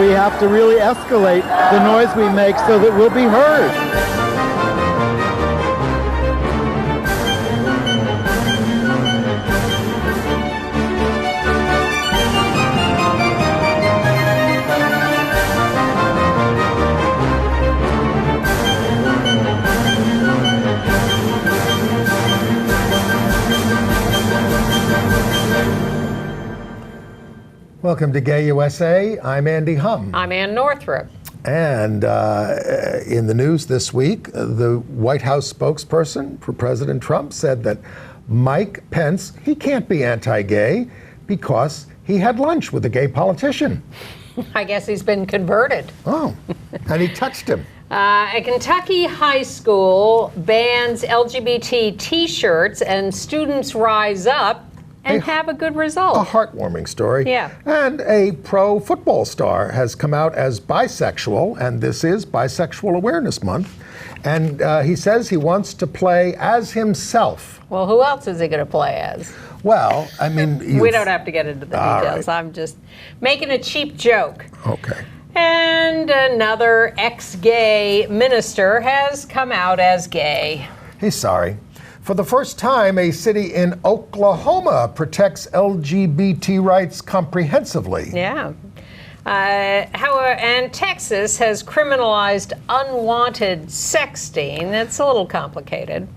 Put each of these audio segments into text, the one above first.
we have to really escalate the noise we make so that we'll be heard. Welcome to Gay USA. I'm Andy Hum. I'm Ann Northrup. And in the news this week, the White House spokesperson for President Trump said that Mike Pence, he can't be anti-gay because he had lunch with a gay politician. I guess he's been converted. Oh, and he touched him. A Kentucky high school bans LGBT t-shirts and students rise up and have a good result. A heartwarming story. Yeah. And a pro football star has come out as bisexual, and this is Bisexual Awareness Month. And he says he wants to play as himself. Well, who else is he going to play as? Well, I mean... We don't have to get into the details. Right. I'm just making a cheap joke. Okay. And another ex-gay minister has come out as gay. He's sorry. For the first time, a city in Oklahoma protects LGBT rights comprehensively. Yeah. However, and Texas has criminalized unwanted sexting. That's a little complicated.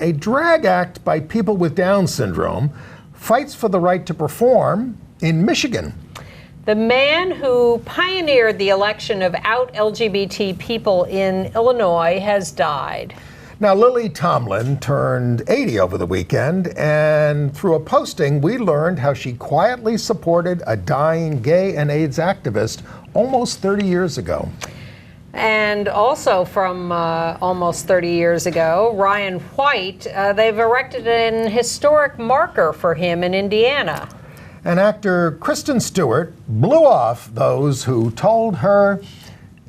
A drag act by people with Down syndrome fights for the right to perform in Michigan. The man who pioneered the election of out LGBT people in Illinois has died. Now, Lily Tomlin turned 80 over the weekend, and through a posting, we learned how she quietly supported a dying gay and AIDS activist almost 30 years ago. And also from almost 30 years ago, Ryan White, they've erected an historic marker for him in Indiana. And actor Kristen Stewart blew off those who told her,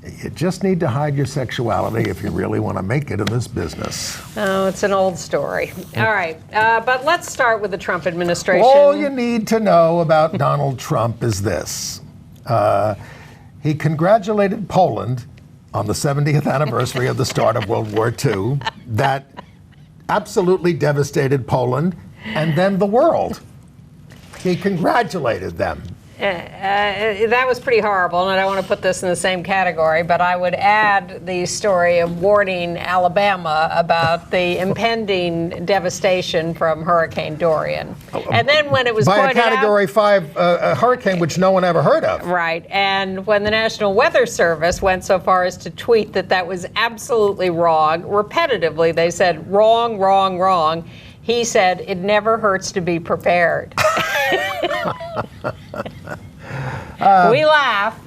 you just need to hide your sexuality if you really want to make it in this business. Oh, it's an old story. All right, but let's start with the Trump administration. All you need to know about Donald Trump is this. He congratulated Poland on the 70th anniversary of the start of World War II. That absolutely devastated Poland and then the world. He congratulated them. That was pretty horrible, and I don't want to put this in the same category, but I would add the story of warning Alabama about the impending devastation from Hurricane Dorian. And then when it was by pointed a Category 5 hurricane, which no one ever heard of. Right, and when the National Weather Service went so far as to tweet that that was absolutely wrong, repetitively they said, wrong, wrong, wrong. He said, it never hurts to be prepared. We laugh.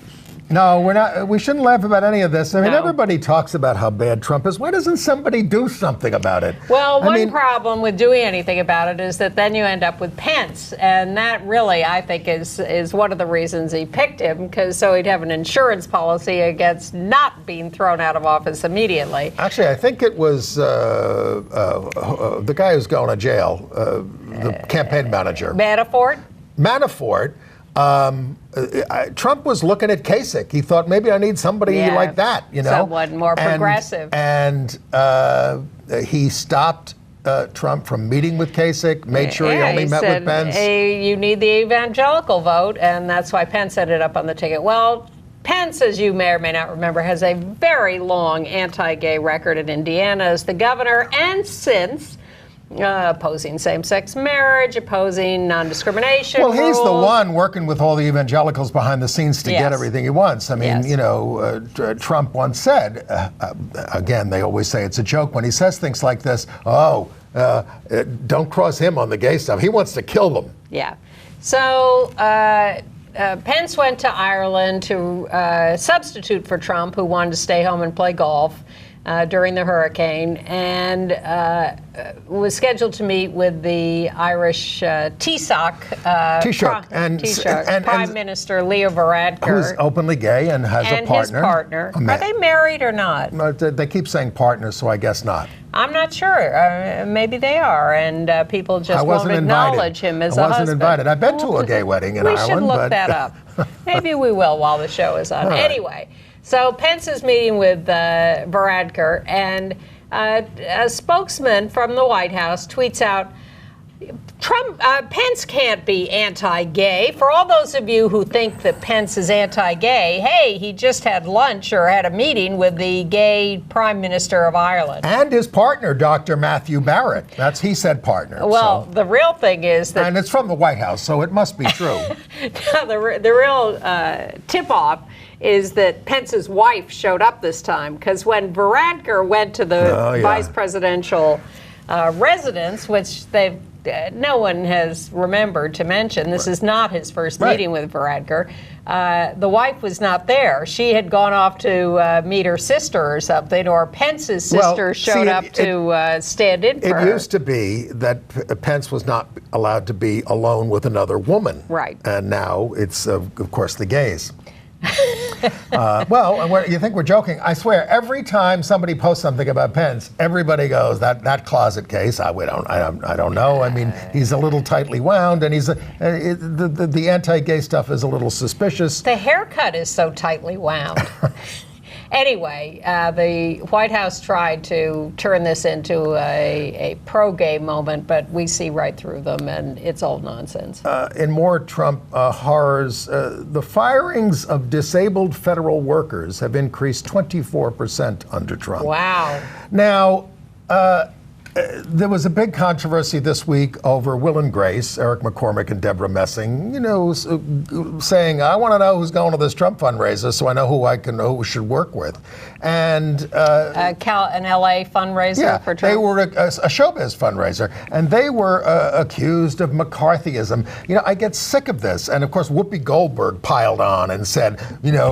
No, we're not. We shouldn't laugh about any of this. I mean, No. everybody talks about how bad Trump is. Why doesn't somebody do something about it? Well, one problem with doing anything about it is that then you end up with Pence, and that really, I think, is one of the reasons he picked him, because so he'd have an insurance policy against not being thrown out of office immediately. Actually, I think it was the guy who's going to jail, the campaign manager. Manafort. Trump was looking at Kasich. He thought, maybe I need somebody like that, you know? Someone more progressive. And he stopped Trump from meeting with Kasich, made sure he only met with Pence. Hey, you need the evangelical vote, and that's why Pence ended up on the ticket. Well, Pence, as you may or may not remember, has a very long anti-gay record in Indiana as the governor, and since opposing same-sex marriage, opposing non-discrimination Well, he's rules. the one working with all the evangelicals behind the scenes to get everything he wants. I mean, you know, Trump once said, again, they always say it's a joke when he says things like this, don't cross him on the gay stuff. He wants to kill them. Yeah. So Pence went to Ireland to substitute for Trump, who wanted to stay home and play golf. during the hurricane, and was scheduled to meet with the Irish Taoiseach, Prime Minister Leo Varadkar, who's openly gay and has a partner. His partner. Are they married or not? No, they keep saying partners, so I guess not. I'm not sure. Maybe they are, and people just won't acknowledge him as a husband. I wasn't invited. I've been to a gay wedding in Ireland. We should look that up. Maybe we will while the show is on. Right. Anyway, so Pence is meeting with Varadkar, and a spokesman from the White House tweets out, Pence can't be anti-gay. For all those of you who think that Pence is anti-gay, hey, he just had lunch or had a meeting with the gay Prime Minister of Ireland. And his partner, Dr. Matthew Barrett. He said partner. Well, the real thing is that... And it's from the White House, so it must be true. No, the real tip-off is that Pence's wife showed up this time, because when Varadkar went to the vice presidential residence, which no one has remembered to mention, this is not his first meeting with Varadkar, the wife was not there. She had gone off to meet her sister or something, or Pence's sister showed up to stand in for her. It used to be that Pence was not allowed to be alone with another woman. Right. And now it's, of course, the gays. Well, you think we're joking? I swear, every time somebody posts something about Pence, everybody goes, that closet case. I don't know. I mean, he's a little tightly wound, and the anti-gay stuff is a little suspicious. The haircut is so tightly wound. Anyway, the White House tried to turn this into a pro-gay moment, but we see right through them, and it's all nonsense. In more Trump horrors, the firings of disabled federal workers have increased 24% under Trump. Wow. Now, there was a big controversy this week over Will and Grace, Eric McCormick and Deborah Messing, saying, I want to know who's going to this Trump fundraiser so I know who we should work with. And an LA fundraiser for Trump? They were a showbiz fundraiser, and they were accused of McCarthyism. I get sick of this. And of course, Whoopi Goldberg piled on and said,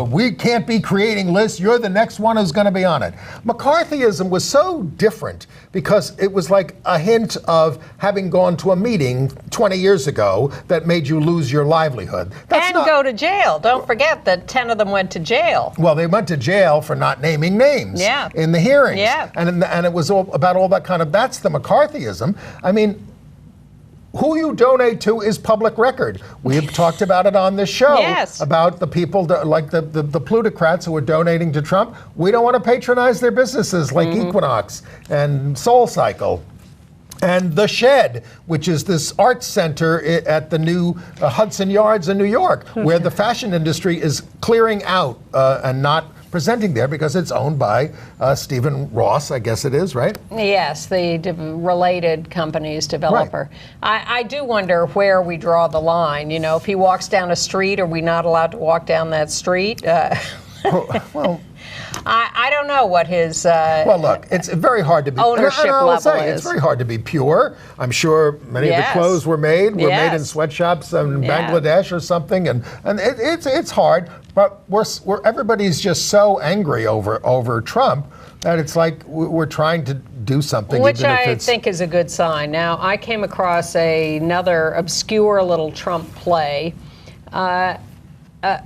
we can't be creating lists. You're the next one who's going to be on it. McCarthyism was so different because it was like a hint of having gone to a meeting 20 years ago that made you lose your livelihood. Go to jail. Don't forget that 10 of them went to jail. Well, they went to jail for not naming names in the hearings. Yeah. And it was about all that kind of, that's the McCarthyism. I mean, who you donate to is public record. We have talked about it on this show, about the people like the plutocrats who are donating to Trump. We don't want to patronize their businesses like Equinox and SoulCycle. And The Shed, which is this art center at the new Hudson Yards in New York, where the fashion industry is clearing out and not presenting there because it's owned by Stephen Ross, I guess it is, right? Yes, the related company's developer. Right. I do wonder where we draw the line. If he walks down a street, are we not allowed to walk down that street? Well, I don't know what his well, look, it's very hard to be ownership level is. It's very hard to be pure. I'm sure many of the clothes were made in sweatshops in Bangladesh or something, and it's hard. But everybody's just so angry over Trump that it's like we're trying to do something. Which I think is a good sign. Now, I came across another obscure little Trump play.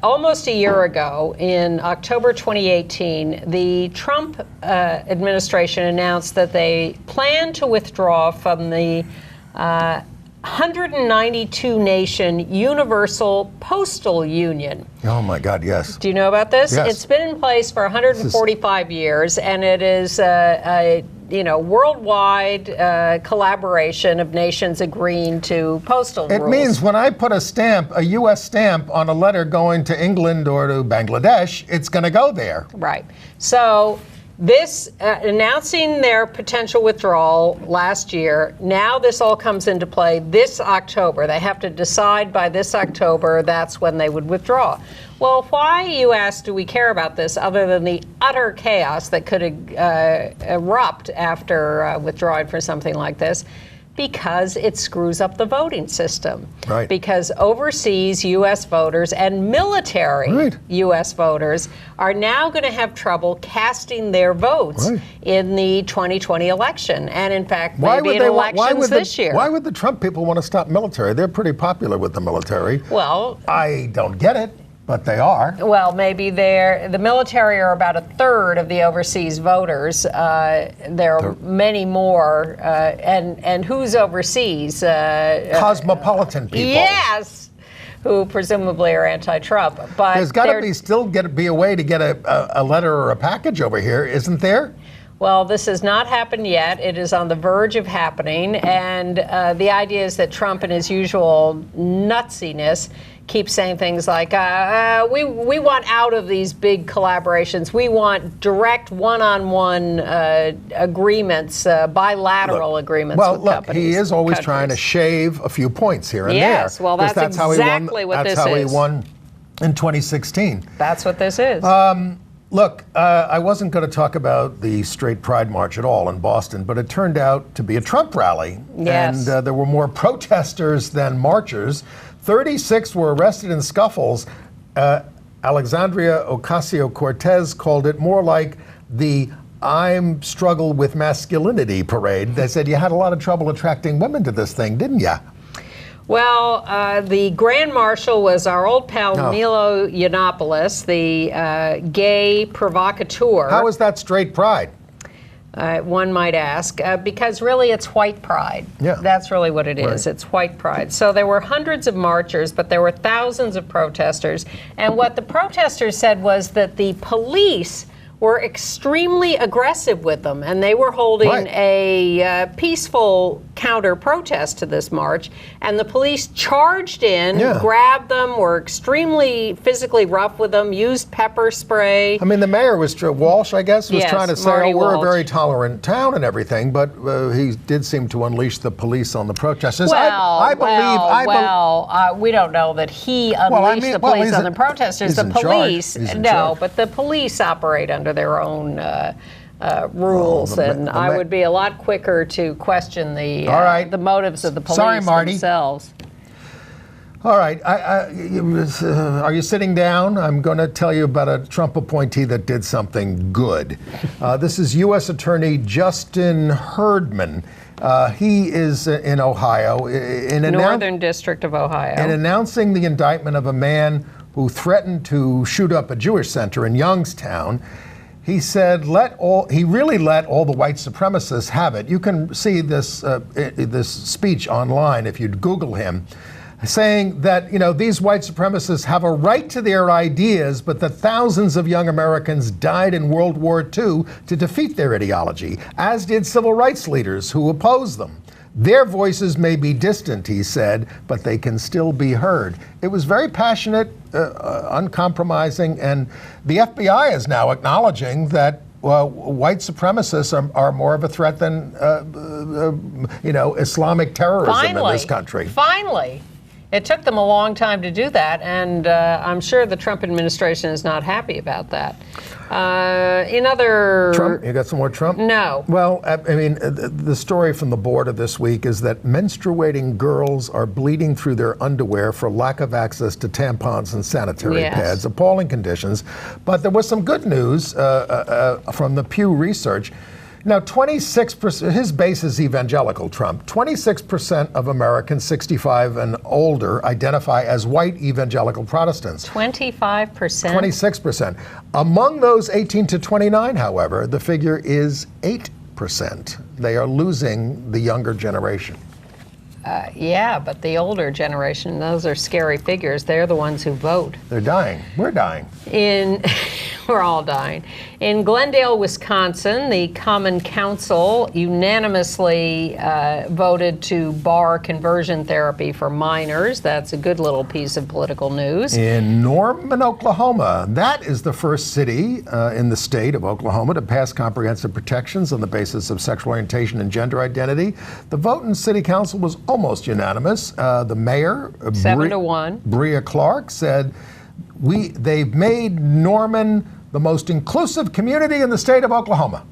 Almost a year ago, in October 2018, the Trump administration announced that they plan to withdraw from the 192-nation Universal Postal Union. Oh my God, yes. Do you know about this? Yes. It's been in place for 145 years, and it is a worldwide collaboration of nations agreeing to postal rules. It means when I put a U.S. stamp on a letter going to England or to Bangladesh, it's going to go there. Right. So this, announcing their potential withdrawal last year, now this all comes into play this October. They have to decide by this October, that's when they would withdraw. Well, why, you ask, do we care about this other than the utter chaos that could erupt after withdrawing for something like this? Because it screws up the voting system. Right. Because overseas U.S. voters and military U.S. voters are now going to have trouble casting their votes in the 2020 election. And in fact, maybe in elections this year. Why would the Trump people want to stop military? They're pretty popular with the military. Well, I don't get it, but they are. Well, maybe the military are about a third of the overseas voters. There are many more. And who's overseas? Cosmopolitan people. Yes, who presumably are anti-Trump. But there's got to be a way to get a letter or a package over here, isn't there? Well, this has not happened yet. It is on the verge of happening. And the idea is that Trump, in his usual nutsiness, keeps saying things like, we want out of these big collaborations. We want direct one-on-one agreements, bilateral agreements with companies. He is always trying to shave a few points here and there. Yes, well, that's exactly what this is. That's how he won in 2016. That's what this is. Look, I wasn't going to talk about the Straight Pride March at all in Boston, but it turned out to be a Trump rally. Yes. And there were more protesters than marchers. 36 were arrested in scuffles. Alexandria Ocasio-Cortez called it more like the I'm struggle with masculinity parade. They said you had a lot of trouble attracting women to this thing, didn't you? Well, the Grand Marshal was our old pal Milo Yiannopoulos, the gay provocateur. How is that straight pride? One might ask, because really it's white pride. Yeah. That's really what it is. It's white pride. So there were hundreds of marchers, but there were thousands of protesters. And what the protesters said was that the police were extremely aggressive with them, and they were holding a peaceful counter-protest to this march, and the police charged in, grabbed them, were extremely physically rough with them, used pepper spray. I mean, the mayor was, Walsh, I guess, was trying to say, Marty we're a Walsh. very tolerant town and everything, but he did seem to unleash the police on the protesters. We don't know that he unleashed the police on the protesters. The police, but the police operate under their own rules, and I would be a lot quicker to question the motives of the police themselves. All right, are you sitting down? I'm going to tell you about a Trump appointee that did something good. This is U.S. Attorney Justin Herdman. He is in Ohio. Northern District of Ohio. In announcing the indictment of a man who threatened to shoot up a Jewish center in Youngstown, he said, he really let all the white supremacists have it. You can see this speech online if you'd Google him, saying that, these white supremacists have a right to their ideas, but that thousands of young Americans died in World War II to defeat their ideology, as did civil rights leaders who opposed them. Their voices may be distant, he said, but they can still be heard. It was very passionate, uncompromising, and the FBI is now acknowledging that white supremacists are more of a threat than Islamic terrorism in this country. Finally. It took them a long time to do that, and I'm sure the Trump administration is not happy about that. Trump? You got some more Trump? No. Well, I mean, the story from the border this week is that menstruating girls are bleeding through their underwear for lack of access to tampons and sanitary pads. Appalling conditions. But there was some good news from the Pew Research. Now, 26%, his base is evangelical, Trump. 26% of Americans 65 and older identify as white evangelical Protestants. 25%? 26%. Among those 18 to 29, however, the figure is 8%. They are losing the younger generation. Yeah, but the older generation, those are scary figures. They're the ones who vote. They're dying. We're dying. We're all dying. In Glendale, Wisconsin, the Common Council unanimously voted to bar conversion therapy for minors. That's a good little piece of political news. In Norman, Oklahoma, that is the first city in the state of Oklahoma to pass comprehensive protections on the basis of sexual orientation and gender identity. The vote in city council was almost unanimous. The mayor, 7-1, Bria Clark, said, they've made Norman the most inclusive community in the state of Oklahoma.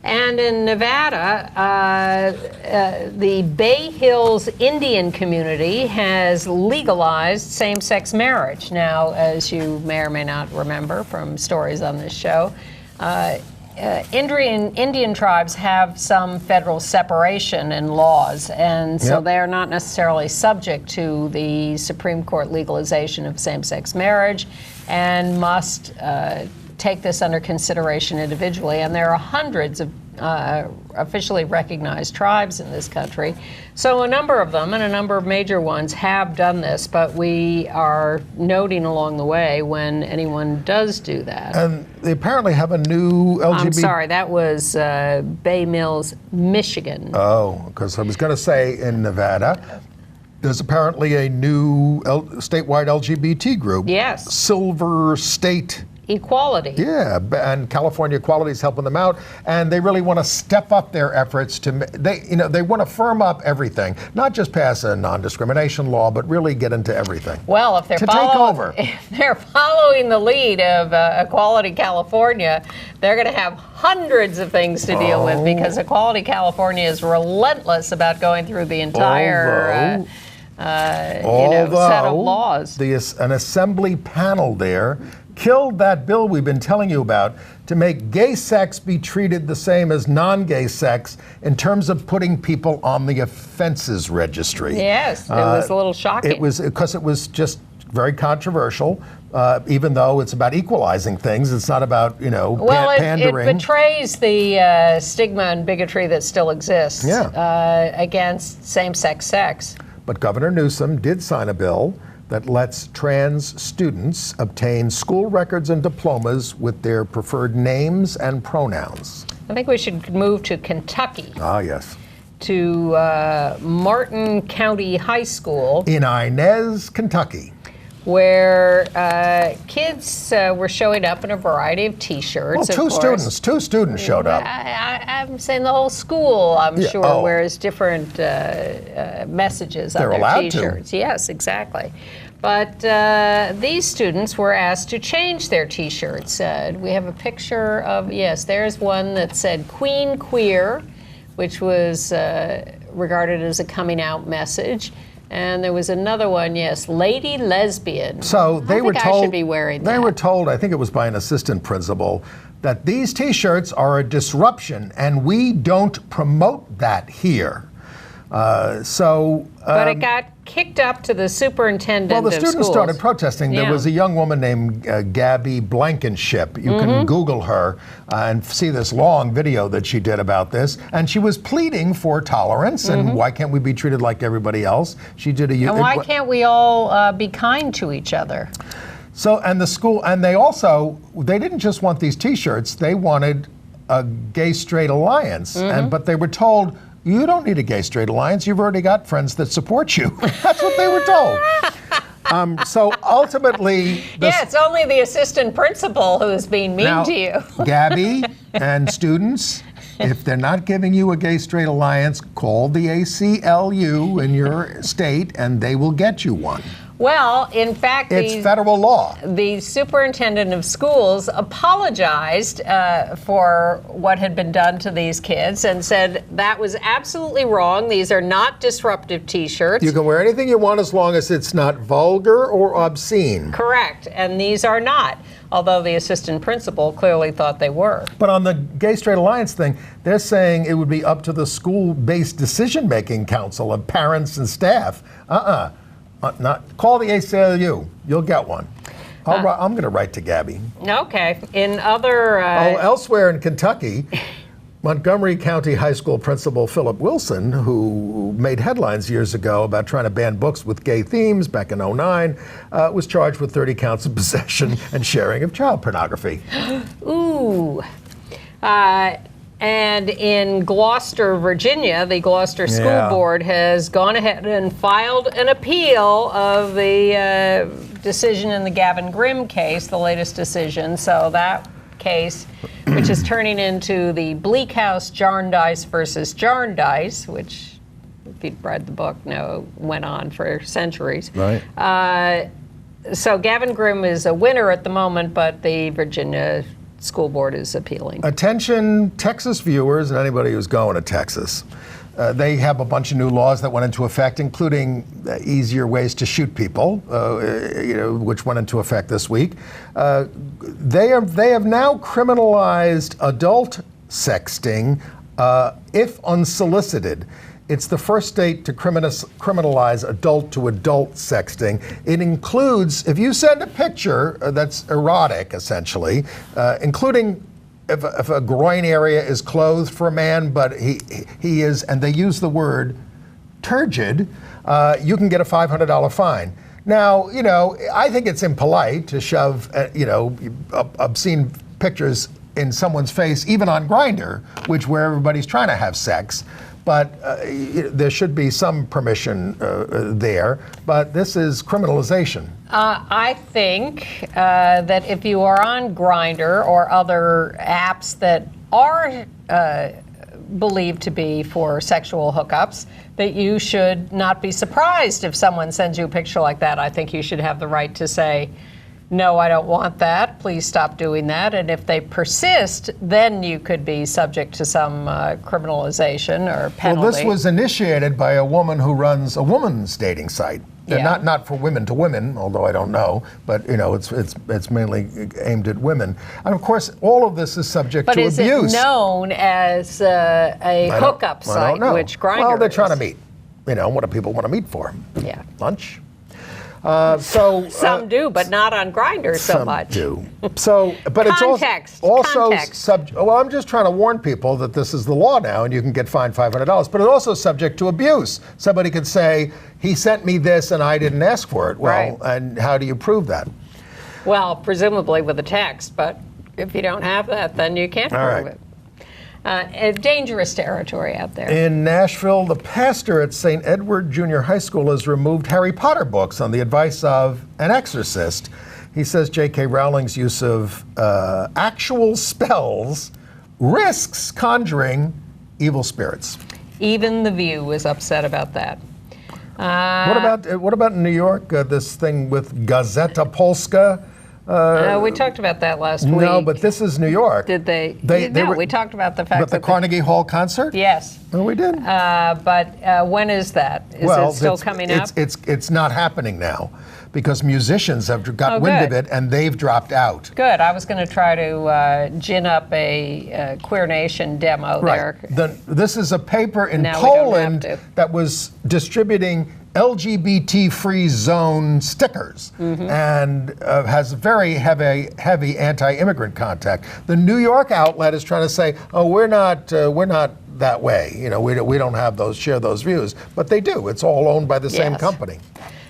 And in Nevada, the Bay Hills Indian community has legalized same-sex marriage. Now, as you may or may not remember from stories on this show, Indian tribes have some federal separation in laws, and so they are not necessarily subject to the Supreme Court legalization of same-sex marriage and must take this under consideration individually. And there are hundreds of officially recognized tribes in this country. So a number of them, and a number of major ones, have done this, but we are noting along the way when anyone does do that. And they apparently have a new LGBT... I'm sorry, that was Bay Mills, Michigan. Oh, because I was going to say in Nevada, there's apparently a new statewide LGBT group. Yes. Silver State Equality. Yeah, and California Equality is helping them out, and they really want to step up their efforts to, they want to firm up everything, not just pass a non-discrimination law, but really get into everything. Well, if they're following the lead of Equality California, they're going to have hundreds of things to deal with, because Equality California is relentless about going through the entire set of laws. An assembly panel there killed that bill we've been telling you about to make gay sex be treated the same as non-gay sex in terms of putting people on the offenses registry. Yes, it was a little shocking. It was because it was just very controversial, even though it's about equalizing things. It's not about, pandering. It betrays the stigma and bigotry that still exists against same-sex sex. But Governor Newsom did sign a bill that lets trans students obtain school records and diplomas with their preferred names and pronouns. I think we should move to Kentucky. Ah, yes. To Martin County High School. In Inez, Kentucky. Where kids were showing up in a variety of T-shirts. Well, two students showed up. I'm saying the whole school, I'm sure, wears different messages on their T-shirts. Yes, exactly. But these students were asked to change their T-shirts. We have a picture of, there's one that said Queen Queer, which was regarded as a coming out message. And there was another one, Lady Lesbian. So they were told, I should be wearing that. They were told, I think it was by an assistant principal, that these T-shirts are a disruption, and we don't promote that here. But it got kicked up to the superintendent of schools. Well, the students started protesting. There was a young woman named Gabby Blankenship. You can Google her and see this long video that she did about this. And she was pleading for tolerance and why can't we be treated like everybody else? She did and why can't we all be kind to each other? So, and the school, and they didn't just want these T-shirts, they wanted a gay-straight alliance. But they were told, you don't need a gay-straight alliance. You've already got friends that support you. That's what they were told. So ultimately... it's only the assistant principal who's being mean to you. Gabby and students, if they're not giving you a gay-straight alliance, call the ACLU in your state and they will get you one. Well, in fact, it's federal law. The superintendent of schools apologized for what had been done to these kids and said that was absolutely wrong. These are not disruptive T-shirts. You can wear anything you want as long as it's not vulgar or obscene. Correct, and these are not, although the assistant principal clearly thought they were. But on the Gay-Straight Alliance thing, they're saying it would be up to the school-based decision-making council of parents and staff. Call the ACLU. You'll get one. I'm going to write to Gabby. Okay. In other... elsewhere in Kentucky, Montgomery County High School principal Philip Wilson, who made headlines years ago about trying to ban books with gay themes back in 2009, was charged with 30 counts of possession and sharing of child pornography. Ooh. And in Gloucester, Virginia, the Gloucester School Board has gone ahead and filed an appeal of the decision in the Gavin Grimm case, the latest decision. So that case, which is turning into the Bleak House Jarndyce versus Jarndyce, which, if you've read the book, went on for centuries. Right. So Gavin Grimm is a winner at the moment, but the Virginia school board is appealing. Attention, Texas viewers and anybody who's going to Texas. They have a bunch of new laws that went into effect, including easier ways to shoot people, which went into effect this week. They have now criminalized adult sexting if unsolicited. It's the first state to criminalize adult-to-adult sexting. It includes, if you send a picture that's erotic, essentially, including if a groin area is clothed for a man, but he is, and they use the word turgid, you can get a $500 fine. Now, I think it's impolite to shove, obscene pictures in someone's face, even on Grindr, where everybody's trying to have sex. But there should be some permission there. But this is criminalization. I think that if you are on Grindr or other apps that are believed to be for sexual hookups, that you should not be surprised if someone sends you a picture like that. I think you should have the right to say, no, I don't want that. Please stop doing that. And if they persist, then you could be subject to some criminalization or penalty. Well, this was initiated by a woman who runs a woman's dating site. Yeah. Not for women to women, although I don't know, but it's mainly aimed at women. And of course, all of this is subject to abuse. But is it known as a hookup site, which Grindr Well, they're is? trying to meet. What do people want to meet for? Yeah. Lunch? Some do, but not on Grindr so much. Some do. So, but Context. it's also Context. well, I'm just trying to warn people that this is the law now, and you can get fined $500. But it's also subject to abuse. Somebody could say, "He sent me this, and I didn't ask for it." Well, right. And how do you prove that? Well, presumably with a text, but if you don't have that, then you can't prove it. Dangerous territory out there. In Nashville, the pastor at St. Edward Junior High School has removed Harry Potter books on the advice of an exorcist. He says J.K. Rowling's use of actual spells risks conjuring evil spirits. Even The View was upset about that. What about in New York? This thing with Gazeta Polska. We talked about that last week. No, but this is New York. Did they? We talked about the fact that the Carnegie Hall concert. Yes. Oh, we did. But when is that? Is it still coming up? It's not happening now, because musicians have got wind of it and they've dropped out. Good. I was going to try to gin up a Queer Nation demo there. This is a paper in Poland that was distributing LGBT-free zone stickers and has very heavy anti-immigrant contact. The New York outlet is trying to say, "Oh, we're not that way. We don't share those views," but they do. It's all owned by the same company.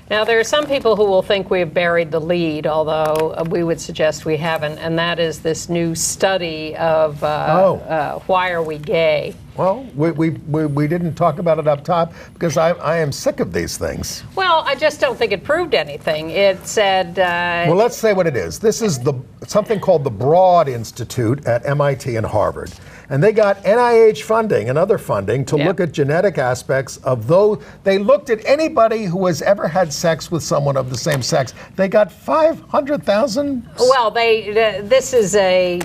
Now, there are some people who will think we have buried the lead, although we would suggest we haven't, and that is this new study of why are we gay? Well, we didn't talk about it up top because I am sick of these things. Well, I just don't think it proved anything. It said... well, let's say what it is. This is something called the Broad Institute at MIT and Harvard. And they got NIH funding and other funding to look at genetic aspects of those. They looked at anybody who has ever had sex with someone of the same sex. They got 500,000. Well, this is a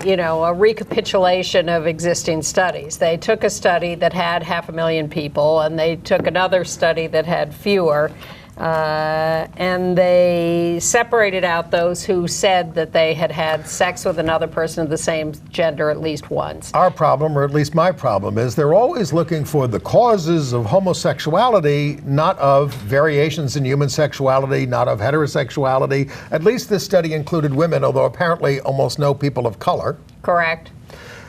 recapitulation of existing studies. They took a study that had 500,000 people, and they took another study that had fewer. And they separated out those who said that they had had sex with another person of the same gender at least once. Our problem, or at least my problem, is they're always looking for the causes of homosexuality, not of variations in human sexuality, not of heterosexuality. At least this study included women, although apparently almost no people of color. Correct.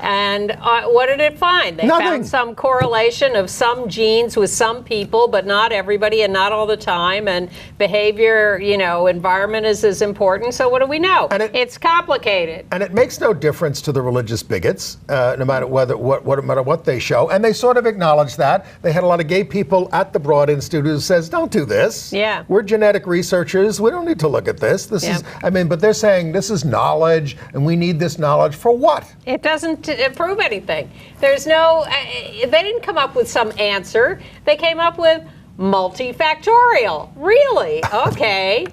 And what did it find? They found some correlation of some genes with some people, but not everybody and not all the time. And behavior, environment is as important. So what do we know? It's complicated. And it makes no difference to the religious bigots, no matter what they show. And they sort of acknowledge that. They had a lot of gay people at the Broad Institute who says, "Don't do this. Yeah. We're genetic researchers. We don't need to look at this. But they're saying this is knowledge, and we need this knowledge for what? It doesn't prove anything. There's no, they didn't come up with some answer. They came up with multifactorial. Really? Okay.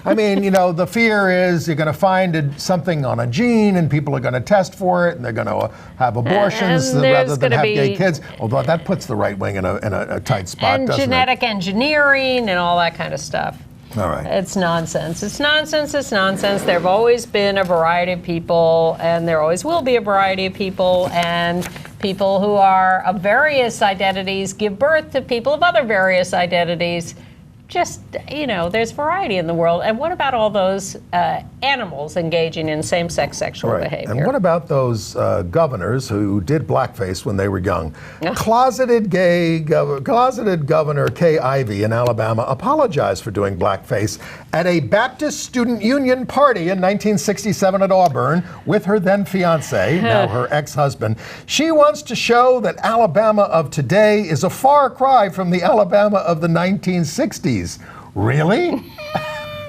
I mean, the fear is you're going to find something on a gene and people are going to test for it and they're going to have abortions rather than have gay kids. Although that puts the right wing in a tight spot, doesn't it? And genetic engineering and all that kind of stuff. All right. It's nonsense. It's nonsense. It's nonsense. There have always been a variety of people, and there always will be a variety of people, and people who are of various identities give birth to people of other various identities. Just, there's variety in the world. And what about all those animals engaging in same-sex sexual behavior? And what about those governors who did blackface when they were young? Closeted Governor Kay Ivey in Alabama apologized for doing blackface at a Baptist Student Union party in 1967 at Auburn with her then fiancé, now her ex-husband. She wants to show that Alabama of today is a far cry from the Alabama of the 1960s. Really?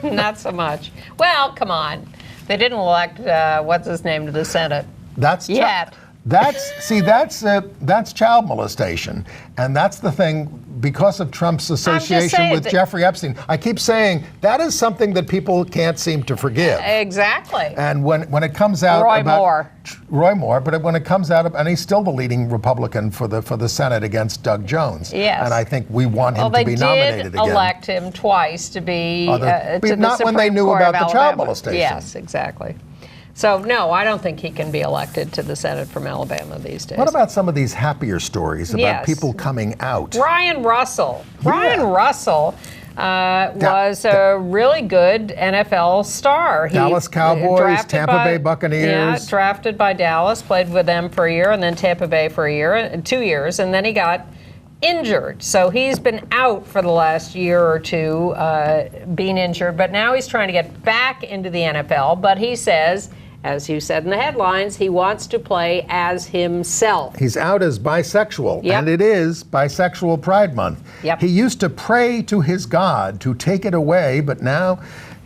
Not so much. Well, come on. They didn't elect what's his name to the Senate. That's child molestation, and that's the thing. Because of Trump's association with Jeffrey Epstein, I keep saying that is something that people can't seem to forgive. Exactly. And when it comes out Roy Moore, but when it comes out, and he's still the leading Republican for the Senate against Doug Jones. Yes. And I think we want him to be nominated again. They did elect him twice to be to the not when they knew about the child molestation. Yes, exactly. So, no, I don't think he can be elected to the Senate from Alabama these days. What about some of these happier stories about people coming out? Ryan Russell. Ryan Russell was a really good NFL star. Dallas Cowboys, Tampa Bay Buccaneers. Yeah, drafted by Dallas, played with them for a year, and then Tampa Bay for a year, 2 years, and then he got injured. So he's been out for the last year or two, being injured, but now he's trying to get back into the NFL, but he says, as you said in the headlines, he wants to play as himself. He's out as bisexual, and it is Bisexual Pride Month. He used to pray to his God to take it away, but now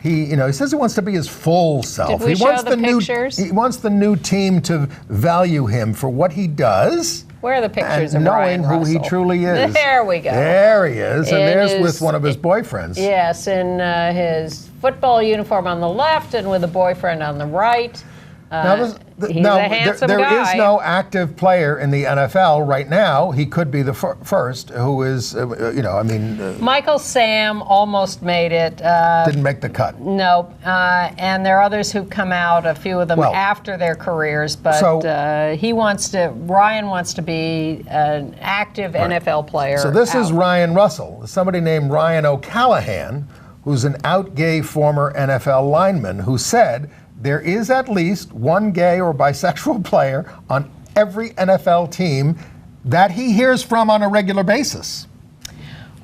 he says he wants to be his full self. Did we show the pictures? He wants the new team to value him for what he does. Where are the pictures of Ryan Russell? Knowing who he truly is. There we go. There he is, and there's with one of his boyfriends. Yes, in his football uniform on the left and with a boyfriend on the right. He's a handsome guy. There is no active player in the NFL right now. He could be the first who is, Michael Sam almost made it. Didn't make the cut. No, and there are others who've come out, a few of them after their careers, but Ryan wants to be an active NFL player. So this is Ryan Russell, somebody named Ryan O'Callahan, who's an out gay former NFL lineman who said, there is at least one gay or bisexual player on every NFL team that he hears from on a regular basis.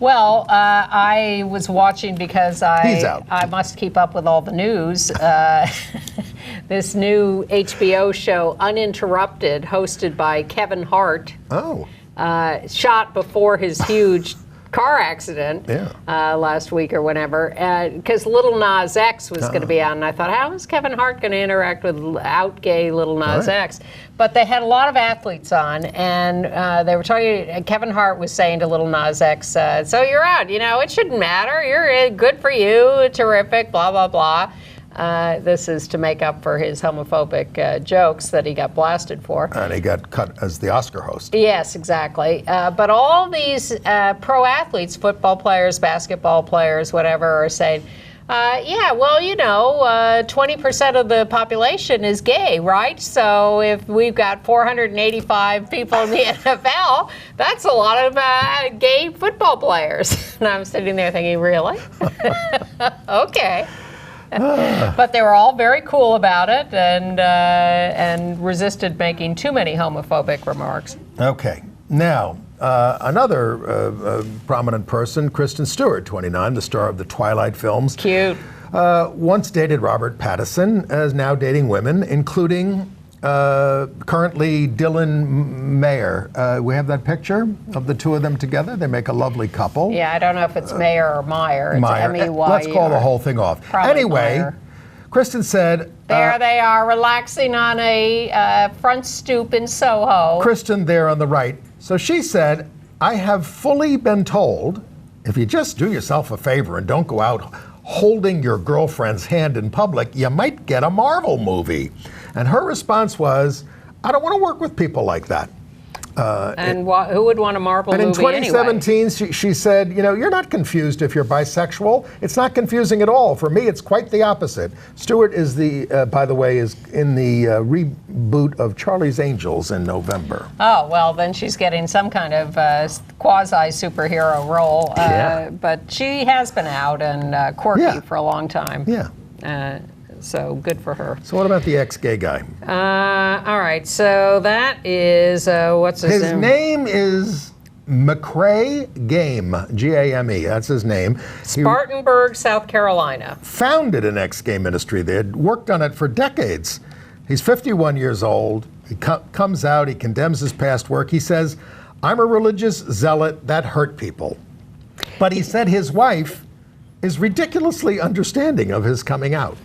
Well, I was watching because I must keep up with all the news. This new HBO show, Uninterrupted, hosted by Kevin Hart, shot before his huge car accident last week or whenever, because Little Nas X was going to be on, and I thought, how is Kevin Hart going to interact with out gay Little Nas X? But they had a lot of athletes on, and they were talking, Kevin Hart was saying to Little Nas X, so you're out, it shouldn't matter, you're good for you, terrific, blah, blah, blah. This is to make up for his homophobic jokes that he got blasted for. And he got cut as the Oscar host. Yes, exactly. But all these pro athletes, football players, basketball players, whatever, are saying, 20% of the population is gay, right? So if we've got 485 people in the NFL, that's a lot of gay football players. And I'm sitting there thinking, really? Okay. But they were all very cool about it and resisted making too many homophobic remarks. Okay. Now, another prominent person, Kristen Stewart, 29, the star of the Twilight films. Cute. Once dated Robert Pattinson, is now dating women, including currently Dylan Mayer. We have that picture of the two of them together. They make a lovely couple. Yeah, I don't know if it's Mayer or Meyer. It's M-E-Y-E-R. Let's call the whole thing off. Probably anyway, Meyer. Kristen said... There they are, relaxing on a front stoop in Soho. Kristen there on the right. So she said, I have fully been told, if you just do yourself a favor and don't go out holding your girlfriend's hand in public, you might get a Marvel movie. And her response was, I don't want to work with people like that. Who would want a Marvel movie anyway? And in 2017, she said, you're not confused if you're bisexual. It's not confusing at all. For me, it's quite the opposite. Stewart is by the way, is in the reboot of Charlie's Angels in November. Oh, well, then she's getting some kind of quasi-superhero role. But she has been out and quirky for a long time. Yeah. So good for her. So what about the ex-gay guy? All right, so that is, what's his name? His name is McCrae Game, G-A-M-E, that's his name. Spartanburg, South Carolina. Founded an ex-gay ministry. They had worked on it for decades. He's 51 years old. He comes out, he condemns his past work. He says, I'm a religious zealot that hurt people. But he said his wife is ridiculously understanding of his coming out.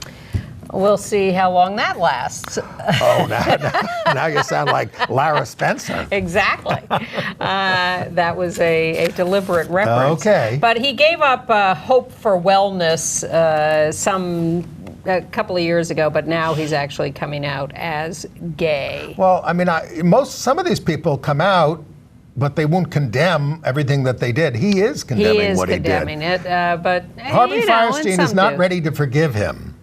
We'll see how long that lasts. Oh, now you sound like Lara Spencer. Exactly. That was a deliberate reference. Okay. But he gave up hope for wellness a couple of years ago, but now he's actually coming out as gay. Well, I mean, some of these people come out, but they won't condemn everything that they did. He is condemning what he did. He is condemning it, but Harvey Fierstein is not ready to forgive him.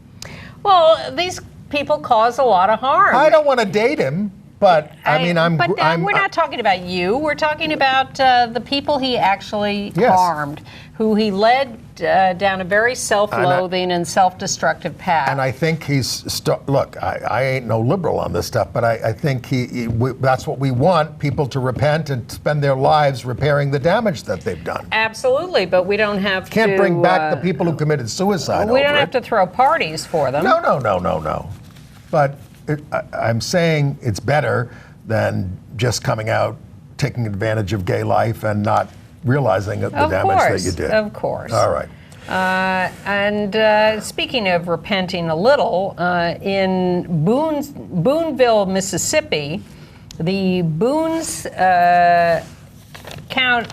Well, these people cause a lot of harm. I don't want to date him, but we're not talking about you. We're talking about the people he actually harmed, who he led down a very self-loathing and self-destructive path. And I think look, I ain't no liberal on this stuff, but I think that's what we want, people to repent and spend their lives repairing the damage that they've done. Absolutely, but we don't have Can't bring back the people who committed suicide We don't have to throw parties for them. No. But I'm saying it's better than just coming out, taking advantage of gay life and not realizing the damage that you did. Of course. All right. And speaking of repenting a little, in Boonville, Mississippi, the Boones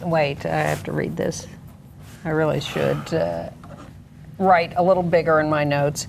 wait, I have to read this. I really should write a little bigger in my notes.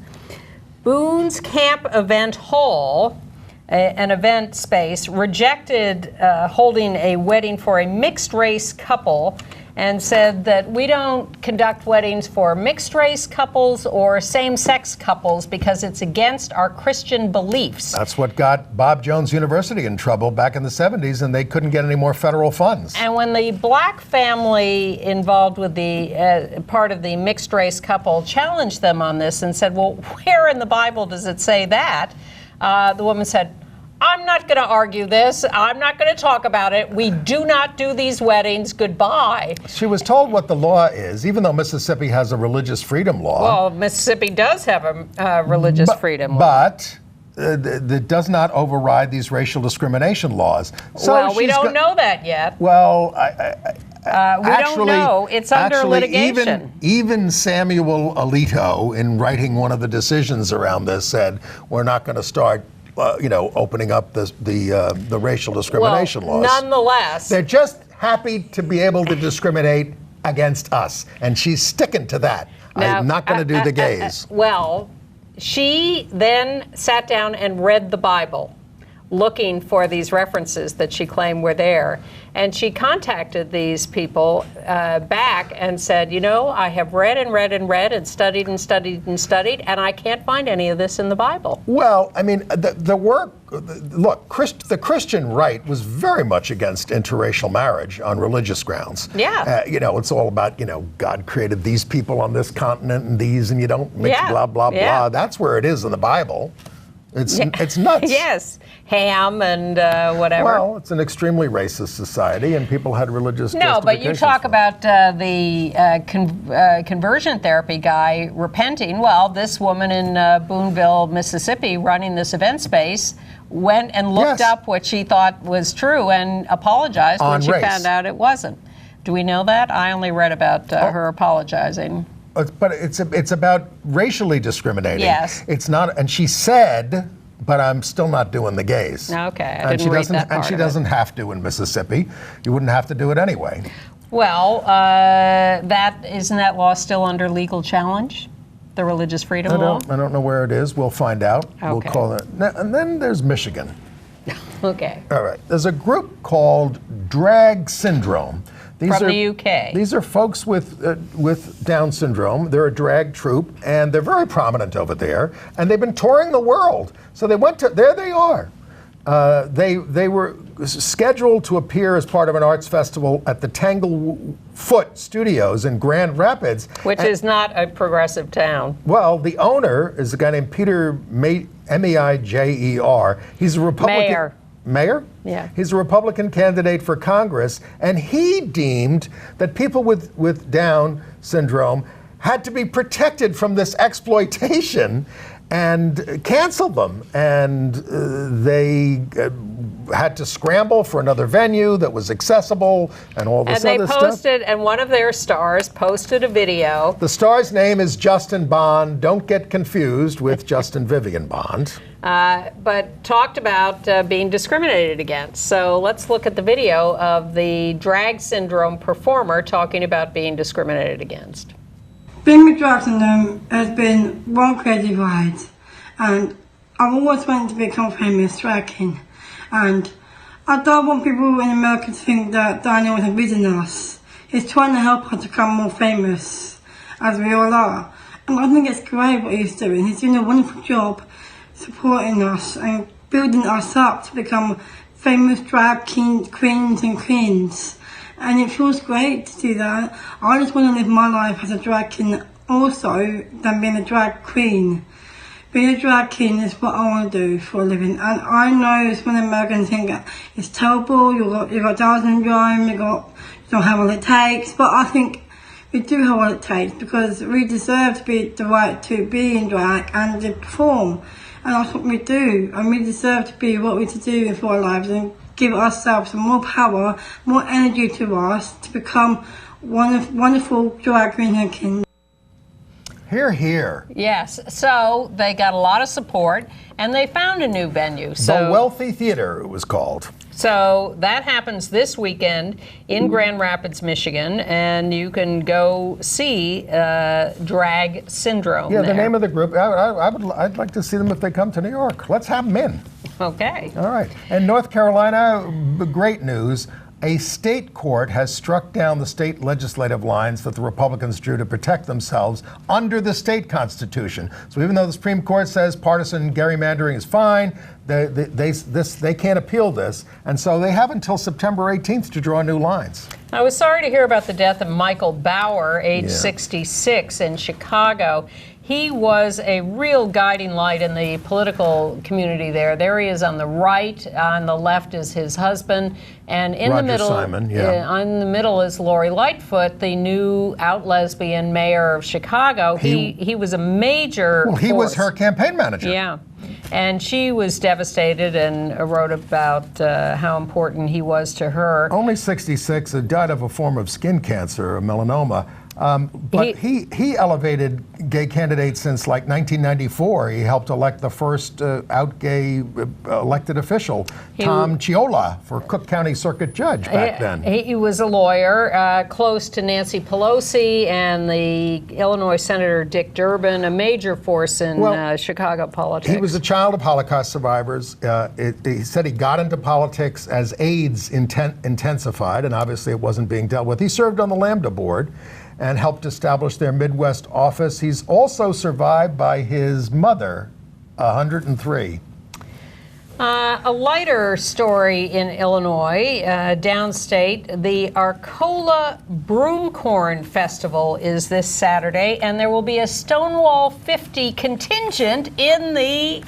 Boone's Camp Event Hall, an event space, rejected holding a wedding for a mixed-race couple and said that we don't conduct weddings for mixed-race couples or same-sex couples because it's against our Christian beliefs. That's what got Bob Jones University in trouble back in the 70s, and they couldn't get any more federal funds. And when the black family involved with the part of the mixed-race couple challenged them on this and said, well, where in the Bible does it say that? The woman said, I'm not going to argue this. I'm not going to talk about it. We do not do these weddings. Goodbye. She was told what the law is, even though Mississippi has a religious freedom law. Well, Mississippi does have a religious freedom law. But that does not override these racial discrimination laws. So well, we don't know that yet. Well, we don't know. It's under litigation. Even Samuel Alito, in writing one of the decisions around this, said we're not going to start opening up the racial discrimination laws. Nonetheless. They're just happy to be able to discriminate against us. And she's sticking to that. Now, I'm not going to do the gays. Well, she then sat down and read the Bible, looking for these references that she claimed were there. And she contacted these people back and said, I have read and read and read and studied and studied and studied, and I can't find any of this in the Bible. Well, I mean, the Christian right was very much against interracial marriage on religious grounds. Yeah. It's all about, God created these people on this continent and these, and you don't mix blah, blah, blah. That's where it is in the Bible. It's nuts. Yes. Ham and whatever. Well, it's an extremely racist society, and people had religious No, but you talk about the conversion therapy guy repenting. Well, this woman in Boonville, Mississippi, running this event space, went and looked up what she thought was true and apologized when she found out it wasn't. Do we know that? I only read about her apologizing. But it's about racially discriminating. Yes. It's not, and she said, but I'm still not doing the gays. Okay, I didn't read that part And she doesn't have to in Mississippi. You wouldn't have to do it anyway. Well, isn't that law still under legal challenge? The religious freedom law? I don't know where it is. We'll find out. We'll Okay. call it. And then there's Michigan. Okay. All right. There's a group called Drag Syndrome. From the UK. These are folks with Down syndrome. They're a drag troupe, and they're very prominent over there. And they've been touring the world. So they went to, there they are. They were scheduled to appear as part of an arts festival at the Tanglefoot Studios in Grand Rapids. Which is not a progressive town. Well, the owner is a guy named Peter Meijer. He's a Republican. Mayor? Yeah. He's a Republican candidate for Congress, and he deemed that people with Down syndrome had to be protected from this exploitation and canceled them. And they had to scramble for another venue that was accessible and all this other stuff. And they posted, and one of their stars posted a video. The star's name is Justin Bond. Don't get confused with Justin Vivian Bond. But talked about being discriminated against. So let's look at the video of the drag syndrome performer talking about being discriminated against. Being with drag syndrome has been one crazy ride, and I've always wanted to become famous dragging, and I don't want people in America to think that Daniel is abusing us. He's trying to help us become more famous, as we all are. And I think it's great what he's doing. He's doing a wonderful job supporting us and building us up to become famous drag queens and queens. And it feels great to do that. I just want to live my life as a drag king also than being a drag queen. Being a drag king is what I want to do for a living. And I know some Americans think it's terrible, you've got Down syndrome, you don't have all it takes, but I think we do have what it takes because we deserve to be the right to be in drag and to perform. And that's what we do. And we deserve to be what we to do for our lives and give ourselves more power, more energy to us to become wonderful drag queens and kings. Hear, hear. Yes, so they got a lot of support, and they found a new venue. So, The Wealthy Theater, it was called. So that happens this weekend in Grand Rapids, Michigan, and you can go see Drag Syndrome. Yeah, there. the name of the group. I'd like to see them if they come to New York. Let's have them in. Okay. All right. And North Carolina, great news. A state court has struck down the state legislative lines that the Republicans drew to protect themselves under the state constitution. So even though the Supreme Court says partisan gerrymandering is fine, they can't appeal this. And so they have until September 18th to draw new lines. I was sorry to hear about the death of Michael Bauer, age 66, in Chicago. He was a real guiding light in the political community there. There he is on the right. On the left is his husband. And in Roger the middle, Simon, yeah. In the middle is Lori Lightfoot, the new out lesbian mayor of Chicago. He was a major Well, he force. was her campaign manager. Yeah. And she was devastated and wrote about how important he was to her. Only 66, died of a form of skin cancer, a melanoma. But he elevated gay candidates since like 1994. He helped elect the first out gay elected official, Tom Chiola, for Cook County Circuit Judge back then. He was a lawyer, close to Nancy Pelosi and the Illinois Senator Dick Durbin, a major force in Chicago politics. He was a child of Holocaust survivors. He said he got into politics as AIDS intensified, and obviously it wasn't being dealt with. He served on the Lambda board and helped establish their Midwest office. He's also survived by his mother, 103. A lighter story in Illinois, downstate. The Arcola Broomcorn Festival is this Saturday, and there will be a Stonewall 50 contingent in the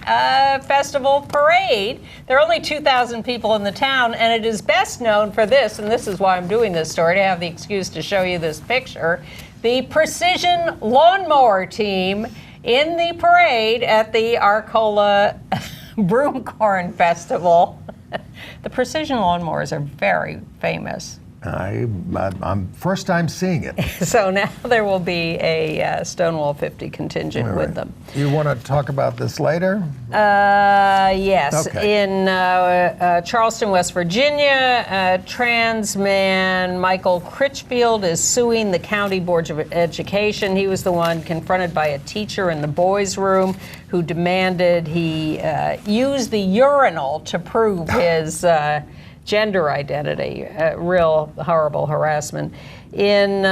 festival parade. There are only 2,000 people in the town, and it is best known for this, and this is why I'm doing this story, to have the excuse to show you this picture. The Precision Lawnmower Team in the parade at the Arcola Broomcorn Festival. The Precision lawnmowers are very famous. I'm first time seeing it. So now there will be a Stonewall 50 contingent with them. You want to talk about this later? Yes. Okay. In Charleston, West Virginia, trans man Michael Critchfield is suing the County Board of Education. He was the one confronted by a teacher in the boys' room who demanded he use the urinal to prove his gender identity. Real horrible harassment. In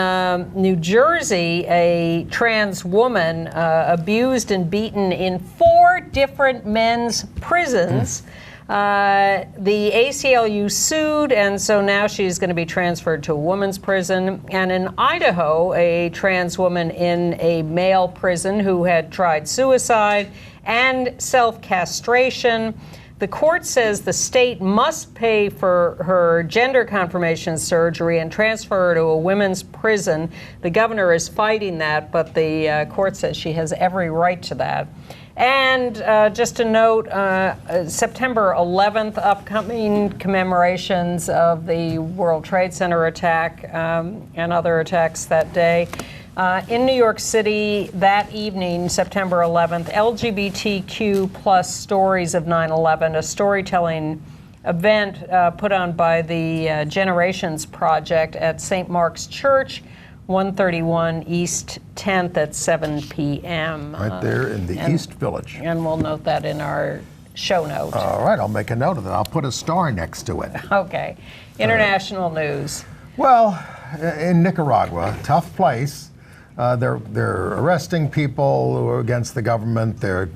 New Jersey, a trans woman abused and beaten in 4 different men's prisons. The ACLU sued, and so now she's going to be transferred to a women's prison. And in Idaho, a trans woman in a male prison who had tried suicide and self-castration. The court says the state must pay for her gender confirmation surgery and transfer her to a women's prison. The governor is fighting that, but the court says she has every right to that. And just a note, September 11th, upcoming commemorations of the World Trade Center attack and other attacks that day. In New York City that evening, September 11th, LGBTQ plus stories of 9/11, a storytelling event put on by the Generations Project at St. Mark's Church, 131 East 10th at 7 p.m. Right there in the East Village. And we'll note that in our show note. All right, I'll make a note of that. I'll put a star next to it. Okay. International news. Well, in Nicaragua, tough place. They're arresting people who are against the government. They're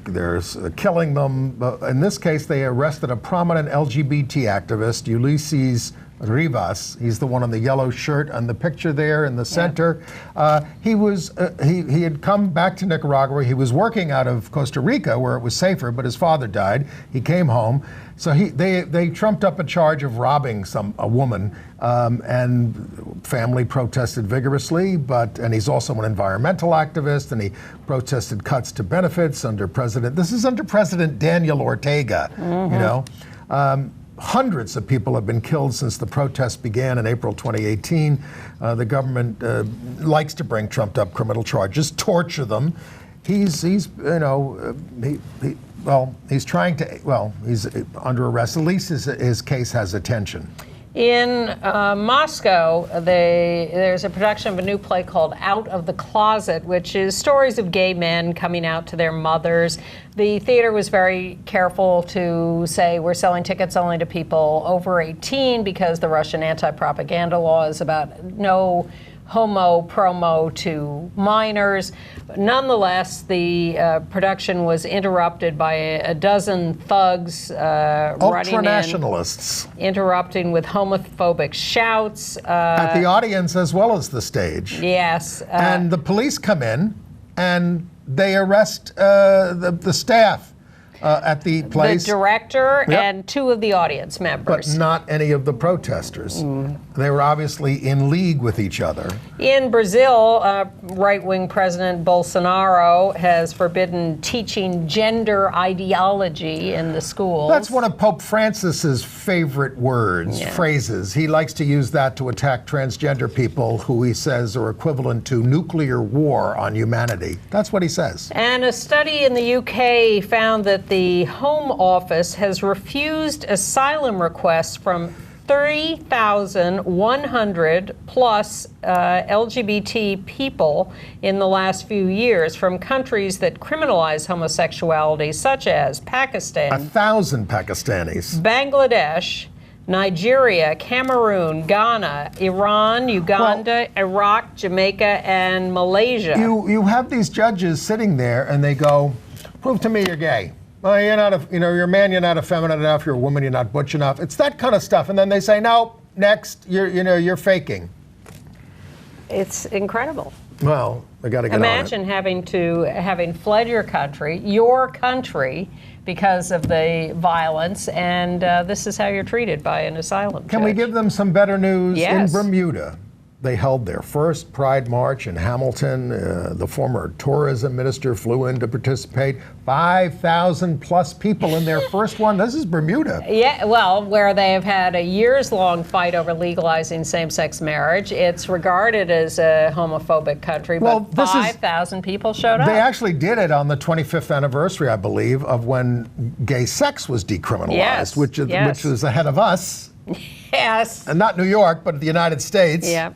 killing them. In this case, they arrested a prominent LGBT activist, Ulysses Rivas. He's the one in the yellow shirt on the picture there in the center. He had come back to Nicaragua. He was working out of Costa Rica where it was safer, but his father died. He came home. So they trumped up a charge of robbing a woman, and family protested vigorously. And he's also an environmental activist, and he protested cuts to benefits under President Daniel Ortega. You know. Hundreds of people have been killed since the protests began in April 2018. The government likes to bring trumped up criminal charges, torture them. He's under arrest. At least his case has attention. In Moscow, there's a production of a new play called Out of the Closet, which is stories of gay men coming out to their mothers. The theater was very careful to say we're selling tickets only to people over 18 because the Russian anti-propaganda law is about no homo promo to minors. Nonetheless, the production was interrupted by a dozen thugs ultranationalists interrupting with homophobic shouts at the audience as well as the stage. Yes, and the police come in and they arrest the staff at the place. The director and 2 of the audience members. But not any of the protesters. They were obviously in league with each other. In Brazil, right-wing President Bolsonaro has forbidden teaching gender ideology in the schools. That's one of Pope Francis's favorite words, phrases. He likes to use that to attack transgender people who he says are equivalent to nuclear war on humanity. That's what he says. And a study in the UK found that the Home Office has refused asylum requests from 3,100 plus LGBT people in the last few years from countries that criminalize homosexuality, such as Pakistan, 1,000 Pakistanis, Bangladesh, Nigeria, Cameroon, Ghana, Iran, Uganda, Iraq, Jamaica, and Malaysia. You have these judges sitting there and they go, prove to me you're gay. Well, you're not you're a man, you're not effeminate enough, you're a woman, you're not butch enough. It's that kind of stuff. And then they say, no, next, you're faking. It's incredible. Well, they got to get Imagine on it. having fled your country, because of the violence, and this is how you're treated by an asylum judge. Can we give them some better news? Yes. In Bermuda, they held their first Pride March in Hamilton. The former tourism minister flew in to participate. 5,000 plus people in their first one. This is Bermuda. Yeah, well, where they have had a years-long fight over legalizing same-sex marriage. It's regarded as a homophobic country, but 5,000 people showed up. They actually did it on the 25th anniversary, I believe, of when gay sex was decriminalized, which was ahead of us. Yes. And not New York, but the United States. Yeah.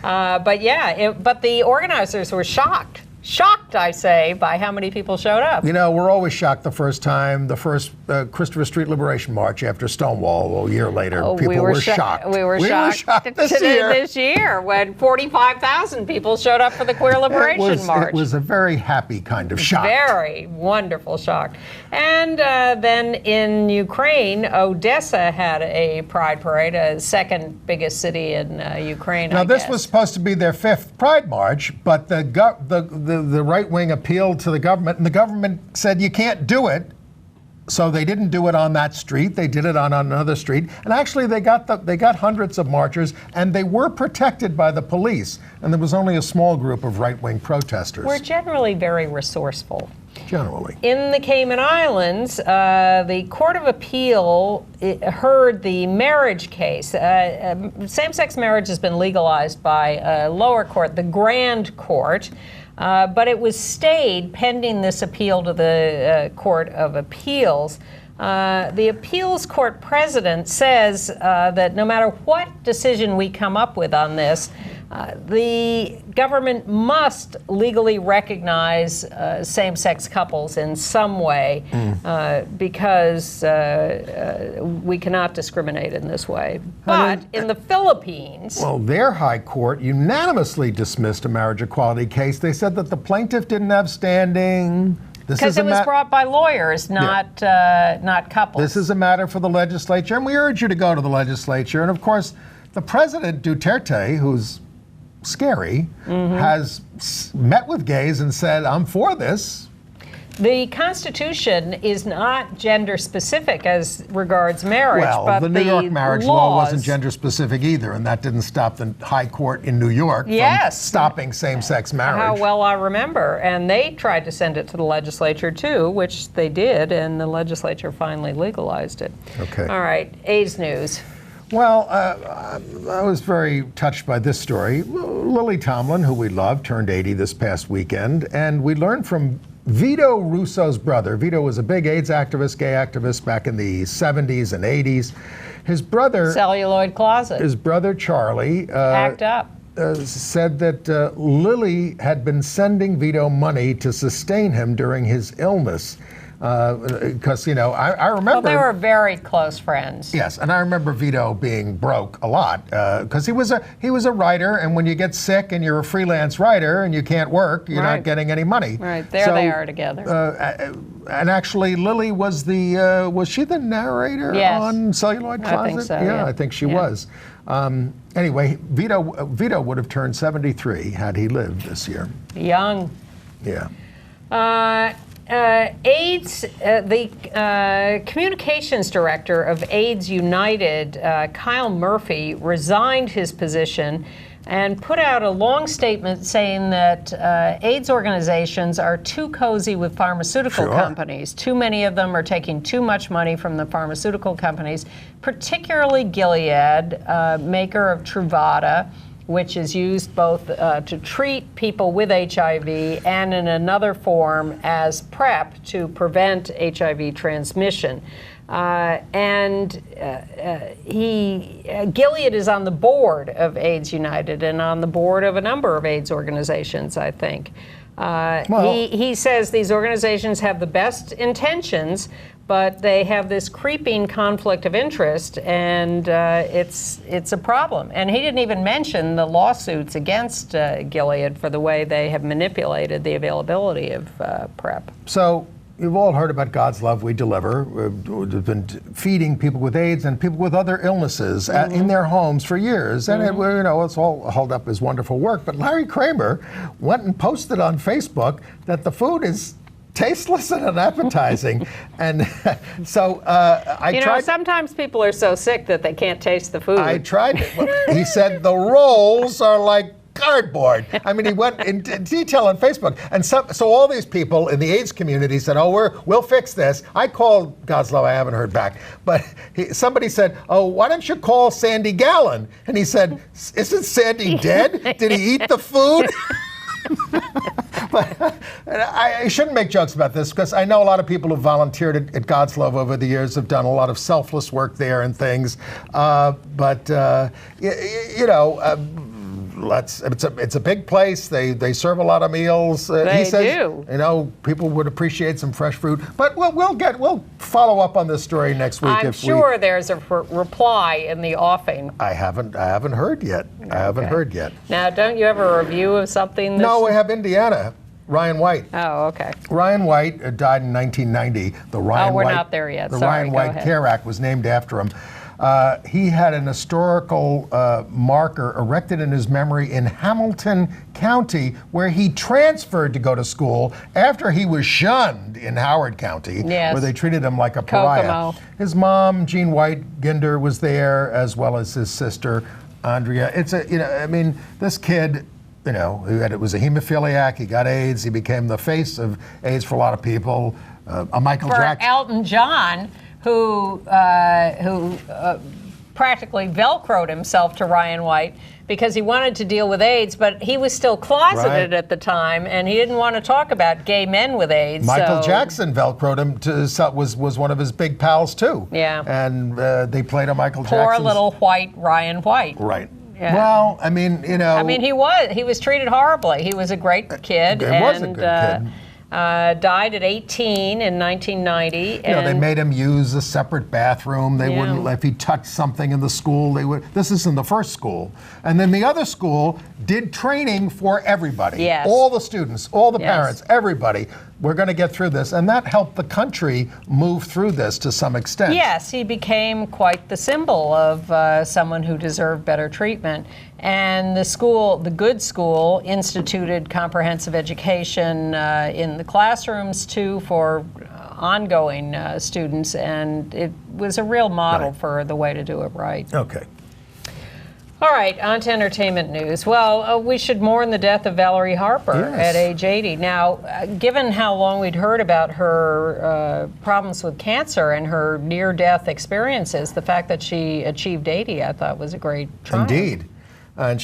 But the organizers were shocked. Shocked, I say, by how many people showed up. You know, we're always shocked the first Christopher Street Liberation March after Stonewall. A year later, people were shocked. We were shocked this year when 45,000 people showed up for the Queer Liberation March. It was a very happy kind of shock. Very wonderful shock. And then in Ukraine, Odessa had a pride parade, a second biggest city in Ukraine, Now, this was supposed to be their 5th Pride March, but the right wing appealed to the government, and the government said you can't do it. So they didn't do it on that street. They did it on another street. And actually, they got hundreds of marchers, and they were protected by the police. And there was only a small group of right-wing protesters. We're generally very resourceful. Generally. In the Cayman Islands, the Court of Appeal heard the marriage case. Same-sex marriage has been legalized by a lower court, the Grand Court. But it was stayed pending this appeal to the Court of Appeals. The appeals court president says that no matter what decision we come up with on this, the government must legally recognize same-sex couples in some way because we cannot discriminate in this way. But in the Philippines... Well, their high court unanimously dismissed a marriage equality case. They said that the plaintiff didn't have standing. Because it was brought by lawyers, not couples. This is a matter for the legislature, and we urge you to go to the legislature. And of course, the President Duterte, who's scary, has met with gays and said, I'm for this. The Constitution is not gender specific as regards marriage, but the New York marriage law wasn't gender specific either, and that didn't stop the High Court in New York from stopping same-sex marriage. How well I remember. And they tried to send it to the legislature too, which they did, and the legislature finally legalized it. Okay. All right, AIDS news. Well, I was very touched by this story. Lily Tomlin, who we love, turned 80 this past weekend, and we learned from Vito Russo's brother. Vito was a big AIDS activist, gay activist back in the 70s and 80s. His brother... Celluloid closet. His brother, Charlie... Act up. Said that Lily had been sending Vito money to sustain him during his illness. Because, you know, I remember... Well, they were very close friends. Yes, and I remember Vito being broke a lot because he was a writer, and when you get sick and you're a freelance writer and you can't work, you're not getting any money. Right, they are together. And actually, Lily was she the narrator on Celluloid Closet? I think so, yeah, I think she was. Anyway, Vito would have turned 73 had he lived this year. Young. Yeah. AIDS, the communications director of AIDS United, Kyle Murphy, resigned his position and put out a long statement saying that AIDS organizations are too cozy with pharmaceutical companies. Too many of them are taking too much money from the pharmaceutical companies, particularly Gilead, maker of Truvada, which is used both to treat people with HIV and in another form as PrEP to prevent HIV transmission. Gilead is on the board of AIDS United and on the board of a number of AIDS organizations, I think. He says these organizations have the best intentions, but they have this creeping conflict of interest, and it's a problem. And he didn't even mention the lawsuits against Gilead for the way they have manipulated the availability of PrEP. So you've all heard about God's Love We Deliver. We've been feeding people with AIDS and people with other illnesses in their homes for years. And it's all held up as wonderful work. But Larry Kramer went and posted on Facebook that the food is tasteless and unappetizing. And so I tried. Sometimes people are so sick that they can't taste the food. I tried it. Well, he said the rolls are like cardboard. I mean, he went into detail on Facebook. And so all these people in the AIDS community said, we'll fix this. I called Goslow, I haven't heard back. But somebody said, why don't you call Sandy Gallon? And he said, isn't Sandy dead? Did he eat the food? But I shouldn't make jokes about this because I know a lot of people who volunteered at Godslove over the years have done a lot of selfless work there and things. It's a big place. They serve a lot of meals. He says, do. People would appreciate some fresh fruit. But we'll follow up on this story next week. I'm sure there's a reply in the offing. I haven't heard yet. I haven't heard yet. Now, don't you have a review of something? No, we have Indiana. Ryan White. Oh, okay. Ryan White died in 1990. We're not there yet. The Sorry, Ryan White Care Act was named after him. He had an historical marker erected in his memory in Hamilton County, where he transferred to go to school after he was shunned in Howard County, where they treated him like a pariah. Kokomo. His mom, Jean White Ginder, was there, as well as his sister, Andrea. This kid, who was a hemophiliac. He got AIDS. He became the face of AIDS for a lot of people. Michael Jackson. For Elton John, who practically Velcroed himself to Ryan White because he wanted to deal with AIDS, but he was still closeted at the time, and he didn't want to talk about gay men with AIDS. Michael Jackson Velcroed him was one of his big pals too. Yeah. And they played a Michael Jackson. Poor little white Ryan White. Right. Yeah. Well, he was treated horribly. He was a great kid. Was a good kid. Died at 18 in 1990. They made him use a separate bathroom. They wouldn't, if he touched something in the school, they would. This is in the first school. And then the other school did training for everybody. Yes. All the students, all the parents, everybody. We're going to get through this. And that helped the country move through this to some extent. Yes, he became quite the symbol of someone who deserved better treatment. And the good school, instituted comprehensive education in the classrooms, too, for ongoing students. And it was a real model for the way to do it right. Okay. All right, on to entertainment news. Well, we should mourn the death of Valerie Harper at age 80. Now, given how long we'd heard about her problems with cancer and her near-death experiences, the fact that she achieved 80, I thought was a great triumph. Indeed. And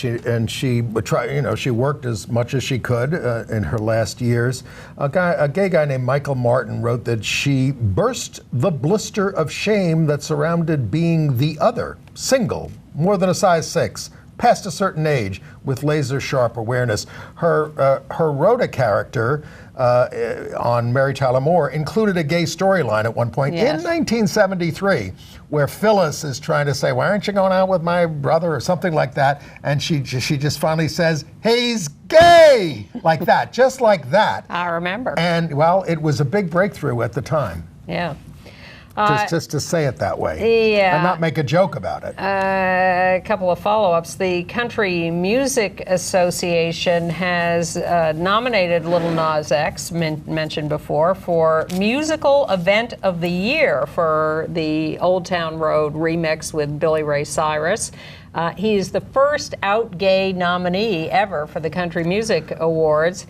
she would try. She worked as much as she could in her last years. A gay guy named Michael Martin wrote that she burst the blister of shame that surrounded being the other, single, more than a size 6, past a certain age, with laser-sharp awareness. Her Rhoda character on Mary Tyler Moore included a gay storyline at one point in 1973, where Phyllis is trying to say, "Why aren't you going out with my brother?" or something like that, and she just finally says, "He's gay," like that, just like that. I remember. And well, it was a big breakthrough at the time. Yeah. Just to say it that way. Yeah. And not make a joke about it. A couple of follow-ups. The Country Music Association has nominated Lil Nas X, mentioned before, for Musical Event of the Year for the Old Town Road remix with Billy Ray Cyrus. He's the first out gay nominee ever for the Country Music Awards,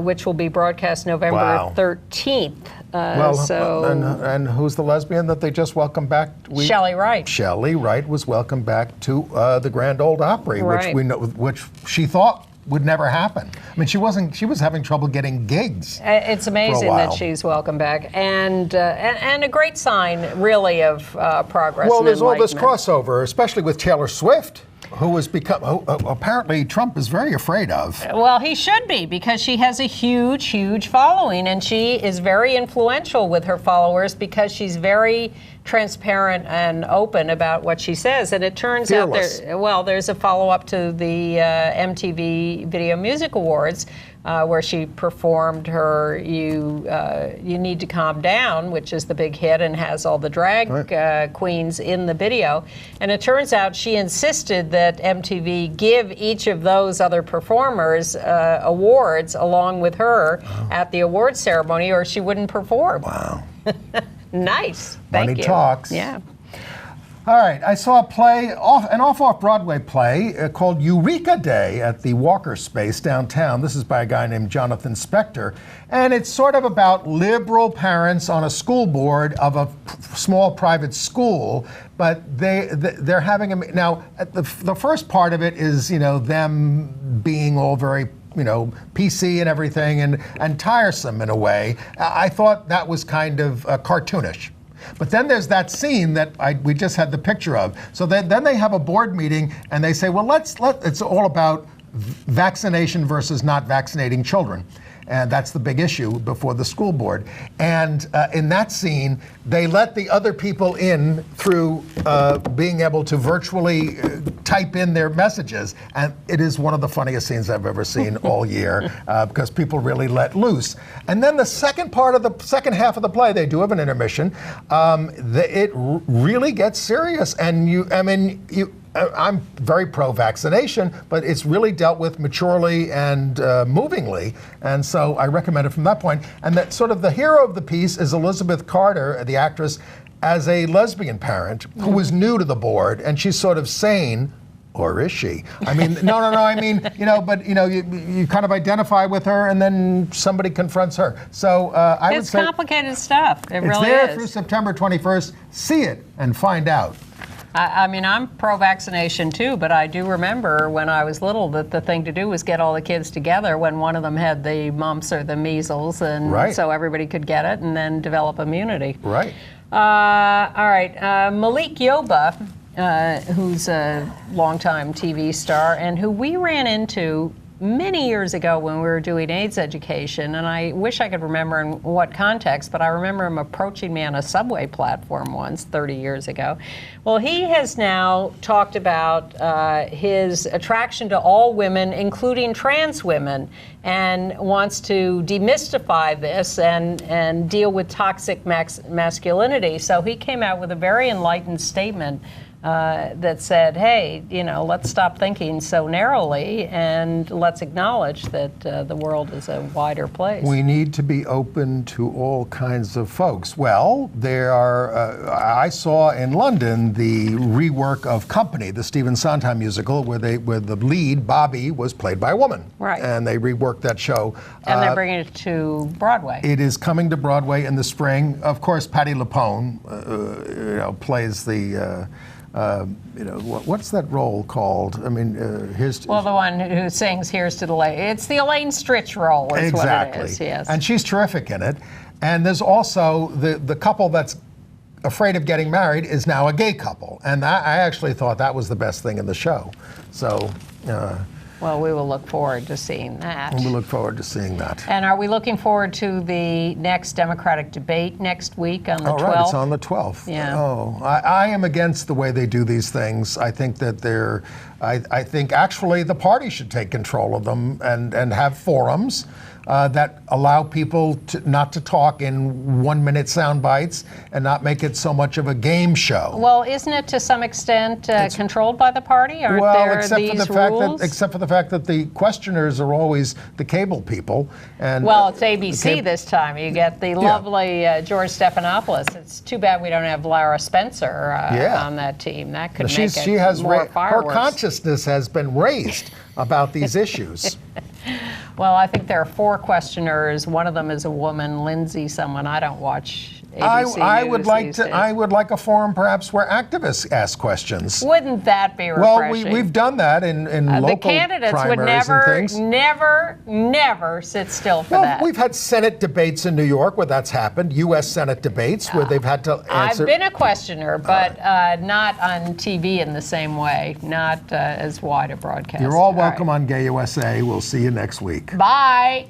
which will be broadcast November 13th. And who's the lesbian that they just welcomed back? Shelley Wright. Shelley Wright was welcomed back to the Grand Ole Opry, which she thought would never happen. I mean, she was having trouble getting gigs. It's amazing that she's welcome back, and a great sign, really, of progress. Well, there's all this crossover, especially with Taylor Swift, who apparently Trump is very afraid of. Well, he should be, because she has a huge, huge following, and she is very influential with her followers because she's very transparent and open about what she says. And it turns Fearless. out there's a follow-up to the MTV Video Music Awards where she performed her You Need to Calm Down, which is the big hit and has all the drag queens in the video. And it turns out she insisted that MTV give each of those other performers awards along with her at the awards ceremony, or she wouldn't perform. Wow. Nice. Thank Money you. talks. Yeah. All right, I saw a play, an off-Broadway play called Eureka Day at the Walker Space downtown. This is by a guy named Jonathan Spector, and it's sort of about liberal parents on a school board of a small private school, but they're having now the first part of it is them being all very PC and everything and tiresome in a way. I thought that was kind of cartoonish. But then there's that scene that we just had the picture of. So then they have a board meeting and they say, well, it's all about vaccination versus not vaccinating children. And that's the big issue before the school board. And in that scene, they let the other people in through being able to virtually type in their messages. And it is one of the funniest scenes I've ever seen all year because people really let loose. And then the second half of the play, they do have an intermission. It really gets serious. And I'm very pro-vaccination, but it's really dealt with maturely and movingly, and so I recommend it from that point. And that sort of the hero of the piece is Elizabeth Carter, the actress, as a lesbian parent who was new to the board, and she's sort of sane, or is she? I mean, no. I mean, but you kind of identify with her, and then somebody confronts her. So I would say it's complicated stuff. It really is. It's there through September 21st. See it and find out. I mean, I'm pro-vaccination too, but I do remember when I was little that the thing to do was get all the kids together when one of them had the mumps or the measles, and so everybody could get it and then develop immunity. Right. All right. Malik Yoba, who's a longtime TV star and who we ran into many years ago when we were doing AIDS education, and I wish I could remember in what context, but I remember him approaching me on a subway platform once 30 years ago. Well, he has now talked about his attraction to all women, including trans women, and wants to demystify this and deal with toxic masculinity. So he came out with a very enlightened statement that said, hey, let's stop thinking so narrowly and let's acknowledge that the world is a wider place. We need to be open to all kinds of folks. Well, there are, I saw in London the rework of Company, the Stephen Sondheim musical, where the lead, Bobby, was played by a woman. Right. And they reworked that show. And they're bringing it to Broadway. It is coming to Broadway in the spring. Of course, Patti LuPone, plays the... what's that role called? I mean, the one who sings "Here's to the Lady." It's the Elaine Stritch role, is exactly. what it is. Yes, and she's terrific in it. And there's also the couple that's afraid of getting married is now a gay couple, and I actually thought that was the best thing in the show. So. Well, we will look forward to seeing that. We look forward to seeing that. And are we looking forward to the next Democratic debate next week on the 12th? Right, it's on the 12th. Yeah. Oh, I am against the way they do these things. I think that I think actually the party should take control of them and have forums that allow people not to talk in 1-minute sound bites and not make it so much of a game show. Well, isn't it to some extent controlled by the party? Aren't there these rules? Except for the fact that the questioners are always the cable people. And well, it's ABC this time. You get the lovely George Stephanopoulos. It's too bad we don't have Lara Spencer on that team. That could make it more fireworks. Her consciousness has been raised about these issues. Well, I think there are 4 questioners. One of them is a woman, Lindsay, someone. I don't watch ABC I News would like these to. days. I would like a forum, perhaps, where activists ask questions. Wouldn't that be refreshing? Well, we've done that in local the candidates would never sit still for that. We've had Senate debates in New York where that's happened. U.S. Senate debates where they've had to answer. I've been a questioner, but not on TV in the same way. Not as wide a broadcast. You're all welcome on Gay USA. We'll see you next week. Bye.